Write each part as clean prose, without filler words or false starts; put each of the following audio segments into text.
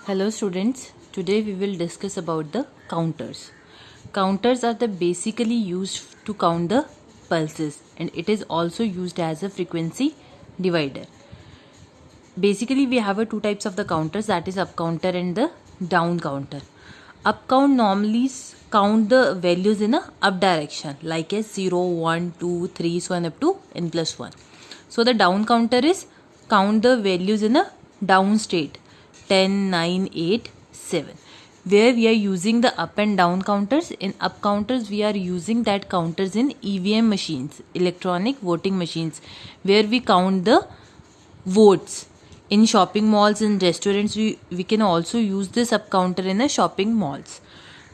Hello students, today we will discuss about the counters. Counters are the basically used to count the pulses and it is also used as a frequency divider. Basically we have two types of the counters, that is up counter and the down counter. Up count normally count the values in a up direction like as 0, 1, 2, 3 so on up to n plus 1. So the down counter is count the values in a down state 10, 9, 8, 7. Where we are using the up and down counters, in up counters we are using that counters in EVM machines, electronic voting machines, where we count the votes. In shopping malls and restaurants we can also use this up counter in a shopping malls.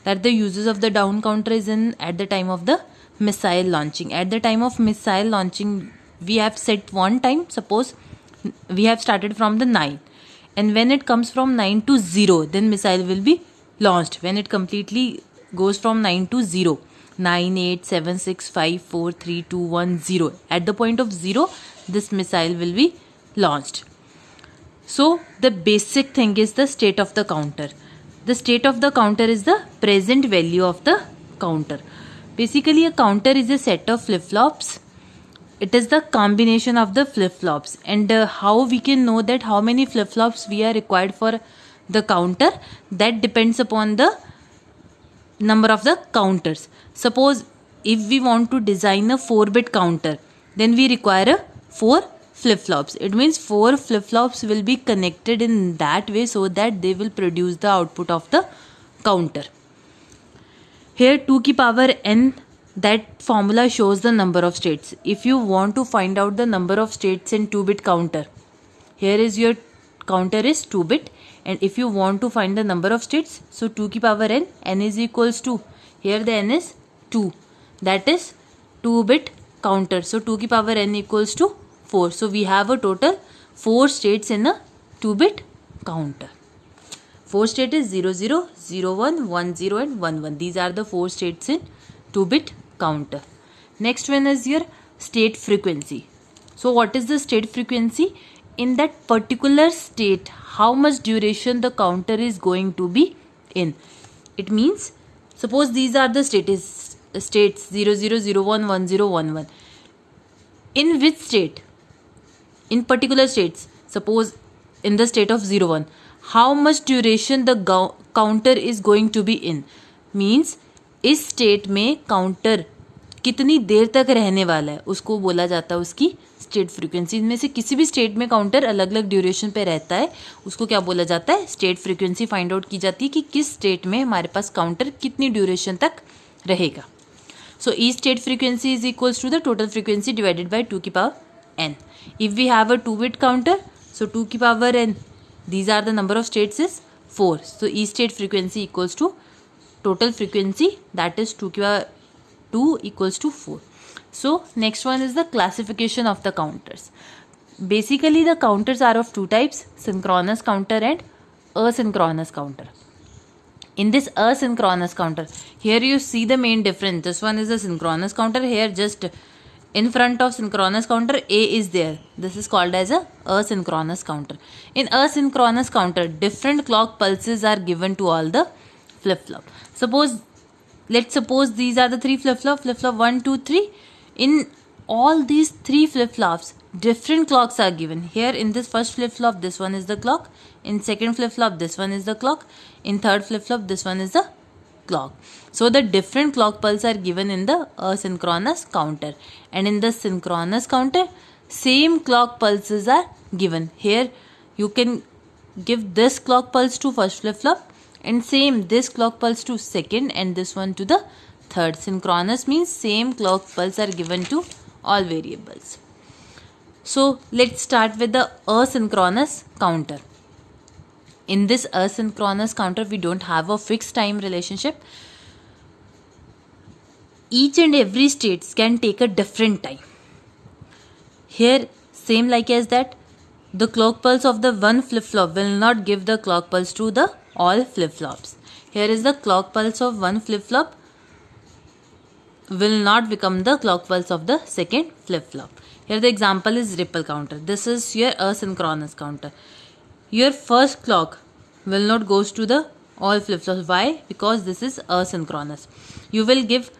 That the uses of the down counter is in at the time of the missile launching. At the time of missile launching we have set one time, suppose we have started from the 9. And when it comes from 9 to 0, then missile will be launched. When it completely goes from 9 to 0, 9, 8, 7, 6, 5, 4, 3, 2, 1, 0. At the point of 0, this missile will be launched. So, the basic thing is the state of the counter. The state of the counter is the present value of the counter. Basically, a counter is a set of flip-flops. It is the combination of the flip-flops, and how we can know that how many flip-flops we are required for the counter, that depends upon the number of the counters. Suppose if we want to design a 4-bit counter, then we require 4 flip-flops. It means 4 flip-flops will be connected in that way so that they will produce the output of the counter. Here 2 की power n, that formula shows the number of states. If you want to find out the number of states in 2-bit counter, here is your counter is 2-bit, and if you want to find the number of states, so 2 की power n is equals to, here the n is 2, that is 2-bit counter. So 2 की power n equals to 4. So we have a total 4 states in a 2-bit counter. 4 state is 0, 0, 0, 1, 1, 0 and 1, 1. These are the 4 states in 2-bit counter. Next one is your state frequency. So what is the state frequency? In that particular state, how much duration the counter is going to be in. It means, suppose these are the states 0, 0, 0, 1, 1, 0, 1, 1. In which state? In particular states, suppose in the state of 0, 1, how much duration the counter is going to be in. Means इस state में counter कितनी देर तक रहने वाला है, उसको बोला जाता है उसकी स्टेट फ्रीक्वेंसी. इनमें से किसी भी स्टेट में काउंटर अलग अलग ड्यूरेशन पे रहता है, उसको क्या बोला जाता है, स्टेट फ्रीक्वेंसी फाइंड आउट की जाती है कि किस स्टेट में हमारे पास काउंटर कितनी ड्यूरेशन तक रहेगा. So E state frequency is equals to the total frequency divided by 2 की power n. If we have a 2-bit counter, so 2 की power n, these are the number of states is 4. So E state frequency equals to total frequency, that is 2 equals to 4. So next one is the classification of the counters. Basically the counters are of 2 types, synchronous counter and asynchronous counter. In this asynchronous counter, here you see the main difference. This one is a synchronous counter. Here just in front of synchronous counter A is there. This is called as a asynchronous counter. In asynchronous counter, different clock pulses are given to all the flip-flop. Let's suppose these are the 3 flip-flop, flip-flop 1, 2, 3. In all these 3 flip-flops, different clocks are given. Here in this first flip-flop, this one is the clock. In second flip-flop, this one is the clock. In third flip-flop, this one is the clock. So the different clock pulses are given in the asynchronous counter, and in the synchronous counter same clock pulses are given. Here you can give this clock pulse to first flip-flop and same this clock pulse to second and this one to the third. Synchronous means same clock pulse are given to all variables. So let's start with the asynchronous counter. In this asynchronous counter, we don't have a fixed time relationship. Each and every states can take a different time. Here, same like as that, the clock pulse of the one flip-flop will not give the clock pulse to the all flip-flops. Here is the clock pulse of one flip-flop will not become the clock pulse of the second flip-flop. Here the example is ripple counter. This is your asynchronous counter. Your first clock will not goes to the all flip-flops. Why? Because this is asynchronous. You will give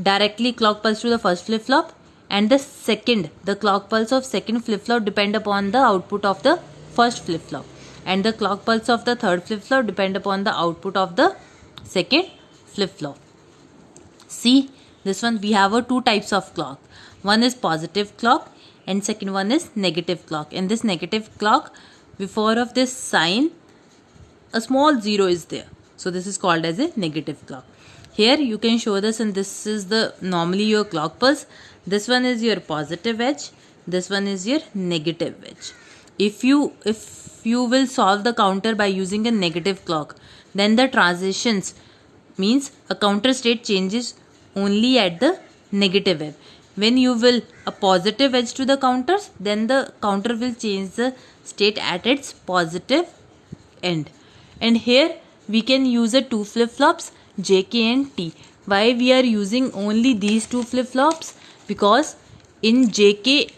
directly clock pulse to the first flip-flop, and the clock pulse of second flip-flop depend upon the output of the first flip-flop, and the clock pulse of the third flip-flop depend upon the output of the second flip-flop. See, this one we have two types of clock. One is positive clock and second one is negative clock. In this negative clock, before of this sign, a small zero is there. So this is called as a negative clock. Here you can show this, and this is the normally your clock pulse. This one is your positive edge. This one is your negative edge. If you will solve the counter by using a negative clock, then the transitions means a counter state changes only at the negative edge. When you will a positive edge to the counters, then the counter will change the state at its positive end. And here we can use a two flip-flops, JK and T. Why we are using only these two flip-flops? Because in JK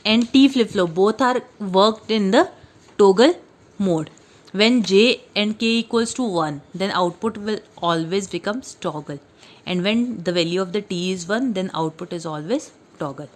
and T flip-flop, both are worked in the toggle mode. When J and K equals to 1, then output will always becomes toggle. And when the value of the T is 1, then output is always toggle.